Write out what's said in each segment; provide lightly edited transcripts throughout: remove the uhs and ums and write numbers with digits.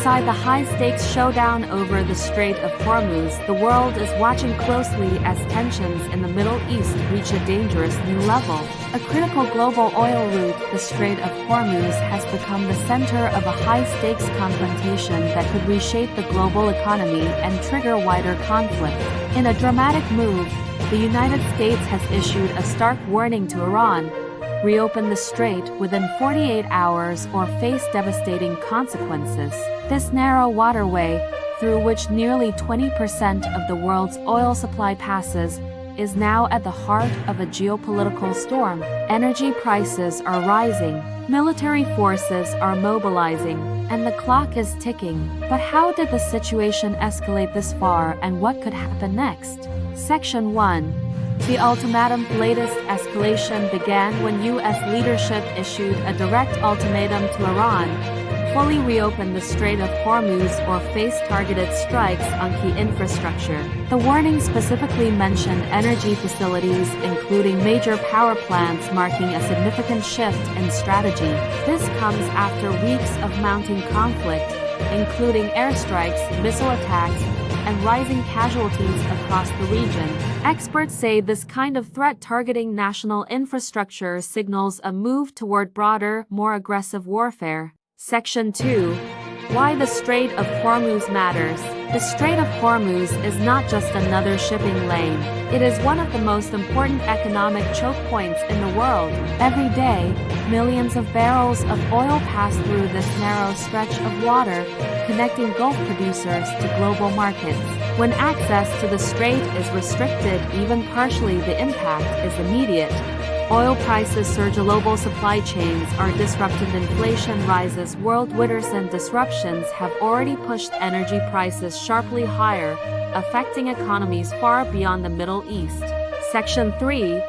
Alongside the high-stakes showdown over the Strait of Hormuz, the world is watching closely as tensions in the Middle East reach a dangerous new level. A critical global oil route, the Strait of Hormuz has become the center of a high-stakes confrontation that could reshape the global economy and trigger wider conflict. In a dramatic move, the United States has issued a stark warning to Iran: reopen the strait within 48 hours or face devastating consequences. This narrow waterway, through which nearly 20% of the world's oil supply passes, is now at the heart of a geopolitical storm. Energy prices are rising, military forces are mobilizing, and the clock is ticking. But how did the situation escalate this far, and what could happen next? Section 1. The ultimatum. Latest escalation began when U.S. leadership issued a direct ultimatum to Iran: fully reopen the Strait of Hormuz or face targeted strikes on key infrastructure. The warning specifically mentioned energy facilities, including major power plants, marking a significant shift in strategy. This comes after weeks of mounting conflict, including airstrikes, missile attacks, and rising casualties across the region. Experts say this kind of threat targeting national infrastructure signals a move toward broader, more aggressive warfare. Section 2. Why the Strait of Hormuz matters. The Strait of Hormuz is not just another shipping lane. It is one of the most important economic choke points in the world. Every day, millions of barrels of oil pass through this narrow stretch of water, connecting Gulf producers to global markets. When access to the strait is restricted, even partially, the impact is immediate. Oil prices surge, global supply chains are disrupted, inflation rises, world winters and disruptions have already pushed energy prices sharply higher, affecting economies far beyond the Middle East. Section 3.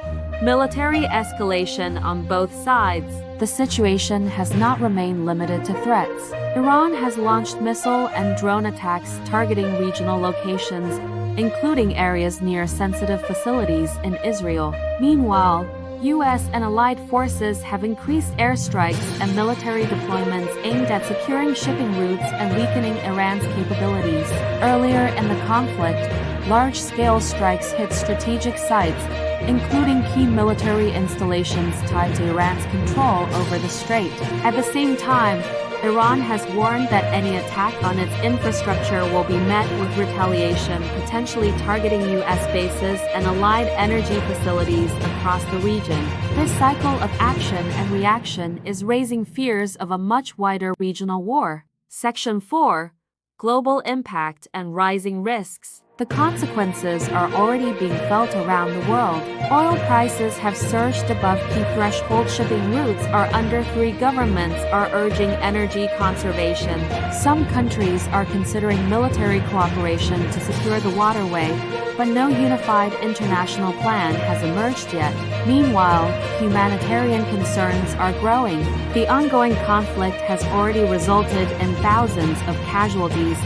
Military escalation on both sides. The situation has not remained limited to threats. Iran has launched missile and drone attacks targeting regional locations, including areas near sensitive facilities in Israel. Meanwhile, U.S. and allied forces have increased airstrikes and military deployments aimed at securing shipping routes and weakening Iran's capabilities. Earlier in the conflict, large-scale strikes hit strategic sites, including key military installations tied to Iran's control over the strait. At the same time, Iran has warned that any attack on its infrastructure will be met with retaliation, potentially targeting U.S. bases and allied energy facilities across the region. This cycle of action and reaction is raising fears of a much wider regional war. Section 4. Global impact and rising risks. The consequences are already being felt around the world. Oil prices have surged above key threshold. Shipping routes are under. 3 governments are urging energy conservation. Some countries are considering military cooperation to secure the waterway, but no unified international plan has emerged yet. Meanwhile, humanitarian concerns are growing. The ongoing conflict has already resulted in thousands of casualties,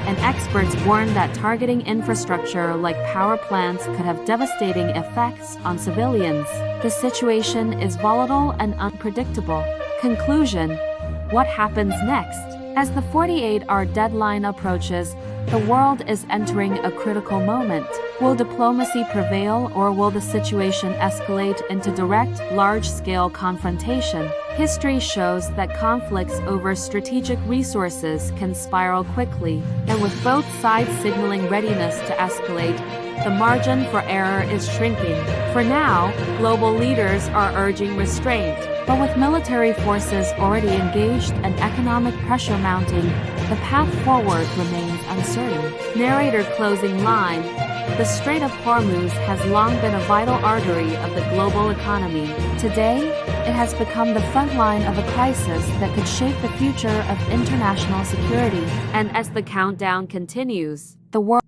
and experts warn that targeting infrastructure like power plants could have devastating effects on civilians. The situation is volatile and unpredictable. Conclusion: what happens next? As the 48-hour deadline approaches, the world is entering a critical moment. Will diplomacy prevail, or will the situation escalate into direct, large-scale confrontation? History shows that conflicts over strategic resources can spiral quickly, and with both sides signaling readiness to escalate, the margin for error is shrinking. For now, global leaders are urging restraint, but with military forces already engaged and economic pressure mounting, the path forward remains uncertain. Narrator. Closing line. The Strait of Hormuz has long been a vital artery of the global economy. Today, it has become the front line of a crisis that could shape the future of international security. And as the countdown continues, the world